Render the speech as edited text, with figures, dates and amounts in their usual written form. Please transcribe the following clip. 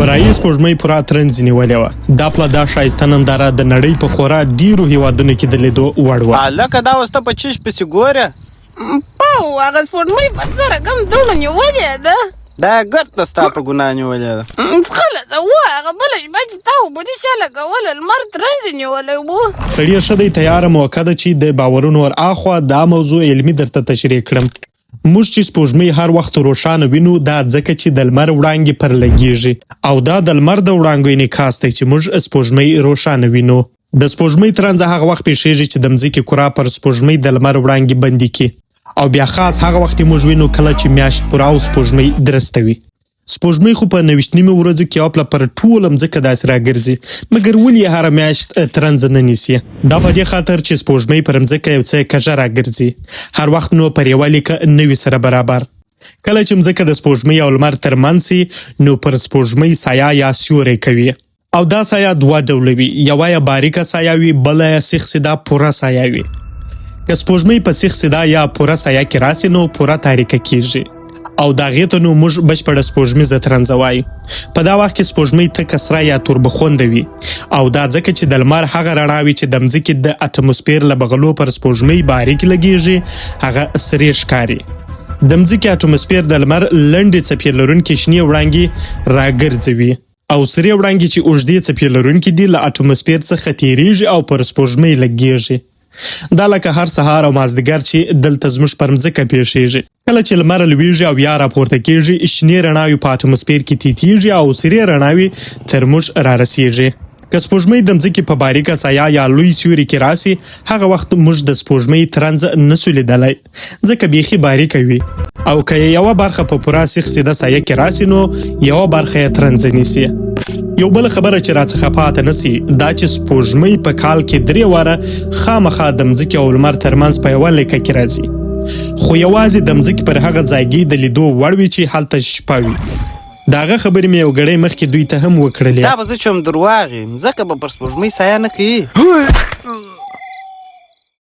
برایي سپوږمۍ پوره ترنځي نیولې وه. دا پله دا ښایسته ننداره د نړۍ په خورا ډیرو هیوادونو کې د لیدو وړ وه. هلکه دا اوس ته په چیش پسې ګوره هغه سپوږمۍ پر سره کوم دوړو نیولې ده. دا ګرد ستا په ګناه نیولې ده. څخله زه هغه بله شپه چې تا اوبه نشاله کوله لمر ترنځي نیولی و. سړیه ښه دی تیاره موقع ده چې د باورونو ور اخوا دا موضوع علمي درته تشریح کړم. موږ چې سپوږمۍ هر وخت روښانه وینو دا ځکه چې د لمر وړانګې پر لګیږي او دا د لمر د وړانګو انعکاس دی چې موږ سپوږمۍ روښانه وینو. د سپوږمۍ ترنځ هغه وخت پیښیږي چې د مځکې کره پر سپوږمۍ د لمر وړانګې بندي کړي او بیا خاص هغه وخت موږ وینو کله چې میاشت پوره او سپوږمۍ درسته وي. سپوږمۍ خو په 29 ورځو کې یوه پله پر ټوله مځکه داسې راګرځي مګر ولې یې هره میاشت ترنځ نه نیسي؟ دا په دې خاطر چې سپوږمۍ پر مځکه یو څه کږه راګرځي هر وخت نو پر یوه لیکه نه وي سره برابر. کله چې مځکه د سپوږمۍ او لمر ترمنځ سي نو پر سپوږمۍ سایه یا سیوری کوي او دا سایه دوه ډوله وي. یوه یې باریکه سایه وي بله یې سیخ سیده پوره سایه وي. که سپوږمۍ په سیخ سیده یا پوره سایه کې راسي نو پوره تاریکه کیږي او د هغې ته نو موږ بشپړه سپوږمیزه ترنځه وایو. په دا وخت کې سپوږمۍ تکه سره یا توربخونده وي او دا ځکه چې د لمر هغه رڼا وي چې د مځکې د اټموسفیر له بغلو پر سپوږمۍ باریکې لګیږي هغه سرې ښکاري. د مځکې اټموسفیر د لمر لنډې څپې لرونکې شنې وړانګې راګرځوي او سرې وړانګې چې اوږدې څپې لرونکې دي له اټموسفیر څخه تیریږي او پر سپوږمۍ لګیږي. دا لکه هر سهار او مازدیګر چې دلته زموږ پر مځکه پیښیږي. کله چې لمر لویږي او یا راپورته کیږي شنې رڼاوې په اټموسفیر کې تیتیږي او سرې رڼاوې تر موږ رارسیږي. که سپوږمۍ د مځکې په باریکه سایه یا لوی سیوري کې راسي هغه وخت موږ د سپوږمۍ ترنځ نسو لیدلی ځکه بیخي باریکه وي او که یوه برخه په پوره سیخ سیده سایه کې راسي نو یوه برخه یې ترنځ نیسي. یو بل خبره چې راڅخه پاته نسی دا چې سپوږمۍ په کال کې 3 واره خامخا د مځکې او لمر ترمنځ په یوه لیکه کې راځي خو یوازې د مځکې پر هغه ځایګي د لیدو وړ وي چې هلته شپه وي. د هغه خبرې مې یو ګړی مخکې دوی ته هم وکړلې. دا به زه چې هم درواغ یم ځکه به پر سپوږمۍ سایه نه کوي.